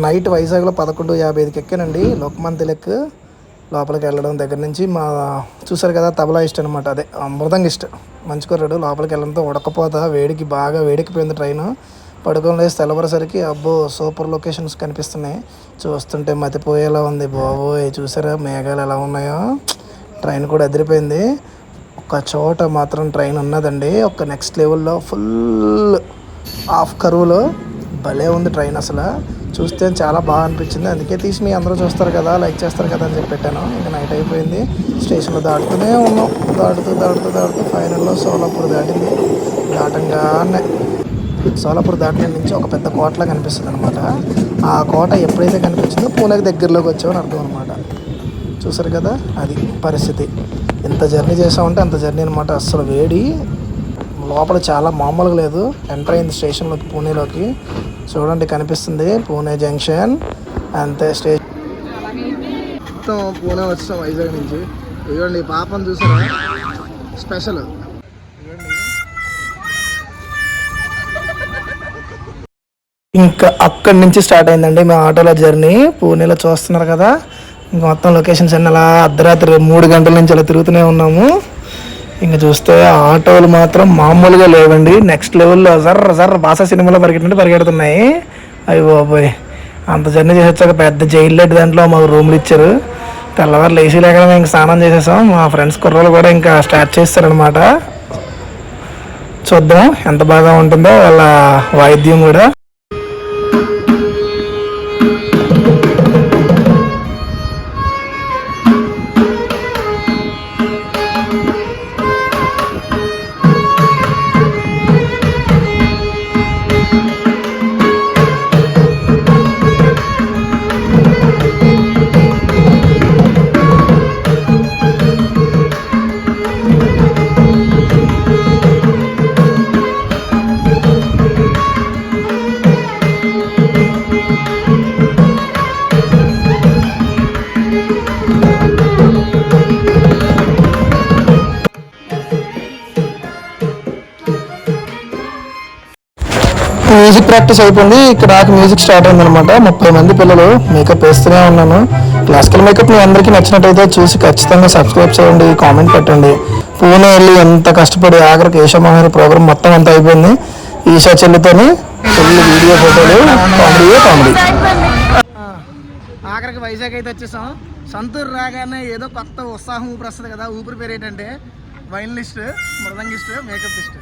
Night వైజాగ్లో 11:55కి ఎక్కానండి లోకమాన్ తిలక్. లోపలికి వెళ్ళడం దగ్గర నుంచి చూసారు కదా తబలా ఇష్టం అనమాట, అదే మృదంగ ఇష్టం మంచి కుర్రాడు. లోపలికి వెళ్ళడంతో ఉడకపోతా వేడికి బాగా వేడెక్కిపోయింది ట్రైన్. పడుకొని లేసి తెల్లవారేసరికి అబ్బో సూపర్ లొకేషన్స్ కనిపిస్తున్నాయి. చూస్తుంటే మతిపోయేలా ఉంది బాబోయ్. చూసారా మేఘాలు ఎలా ఉన్నాయో. ట్రైన్ కూడా అదిరిపోయింది. ఒక చోట మాత్రం ట్రైన్ ఉన్నదండి, ఒక నెక్స్ట్ లెవెల్లో ఫుల్ ఆఫ్ కరువులో భలే ఉంది ట్రైన్. అసలు చూస్తే చాలా బాగా అనిపించింది. అందుకే తీసి మీ అందరూ చూస్తారు కదా, లైక్ చేస్తారు కదా అని చెప్పి పెట్టాను. ఇంకా నైట్ అయిపోయింది, స్టేషన్లో దాటుతూనే ఉన్నాం. దాటుతూ ఫైనల్లో సోలాపూర్ దాటింది. దాటంగానే సోలాపూర్ దాటిన నుంచి ఒక పెద్ద కోటలా కనిపిస్తుంది అనమాట. ఆ కోట ఎప్పుడైతే కనిపించిందో పూణేకి దగ్గరలోకి వచ్చామని అర్థం అనమాట. చూసారు కదా అది పరిస్థితి. ఎంత జర్నీ చేసామంటే అంత జర్నీ అనమాట. అస్సలు వేడి లోపల చాలా మామూలుగా లేదు. ఎంటర్ అయింది స్టేషన్లోకి, పూణేలోకి. చూడండి కనిపిస్తుంది పూణే జంక్షన్ అంతే. స్టేషన్ మొత్తం పూణే వచ్చాం వైజాగ్ నుంచి. ఇదిగోండి పాపం చూసారా స్పెషల్. ఇంకా అక్కడి నుంచి స్టార్ట్ అయిందండి మా ఆటోలో జర్నీ. పూణేలో చూస్తున్నారు కదా, ఇంకా మొత్తం లొకేషన్స్ అన్నీ అలా అర్ధరాత్రి 3 గంటల నుంచి అలా తిరుగుతూనే ఉన్నాము. ఇంకా చూస్తే ఆటోలు మాత్రం మామూలుగా లేవండి, నెక్స్ట్ లెవెల్లో జర్ర భాషా సినిమాలో పరిగెడుతున్నాయి. అయ్యి బాబోయ్, అంత జర్నీ చేసి వచ్చాక పెద్ద జైలు లెట్ దాంట్లో మాకు రూమ్లు ఇచ్చారు. తెల్లవారు ఏసీ లేక ఇంకా స్నానం చేసేసాం. మా ఫ్రెండ్స్ కుర్రోళ్ళు కూడా ఇంకా స్టార్ట్ చేస్తారనమాట. చూద్దాం ఎంత బాగా ఉంటుందో వాళ్ళ వాయిద్యం కూడా. మ్యూజిక్ ప్రాక్టీస్ అయిపోయింది, ఇక్కడ మ్యూజిక్ స్టార్ట్ అయింది అనమాట. 30 మంది పిల్లలు మేకప్ వేస్తూనే ఉన్నాను. క్లాసికల్ మేకప్ మీ అందరికీ నచ్చినట్టయితే చూసి ఖచ్చితంగా సబ్స్క్రైబ్ చేయండి, కామెంట్ పెట్టండి. పూణే వెళ్ళి ఎంత కష్టపడి ఆఖరికి ఈషామోహన్ ప్రోగ్రామ్ మొత్తం అంతా అయిపోయింది. ఈషా చెల్లితోని ఫుల్ వీడియో ఫోటోలు, కామెడీ. ఆఖరికి వైజాగ్ అయితే వచ్చేసాం. సంతూర్ రాగానే ఏదో కొత్త ఉత్సాహం ఊపిరి వస్తుంది కదా. ఊపిరి పేరు ఏంటంటే వైలినిస్ట్, మృదంగిస్ట్, మేకపిస్ట్.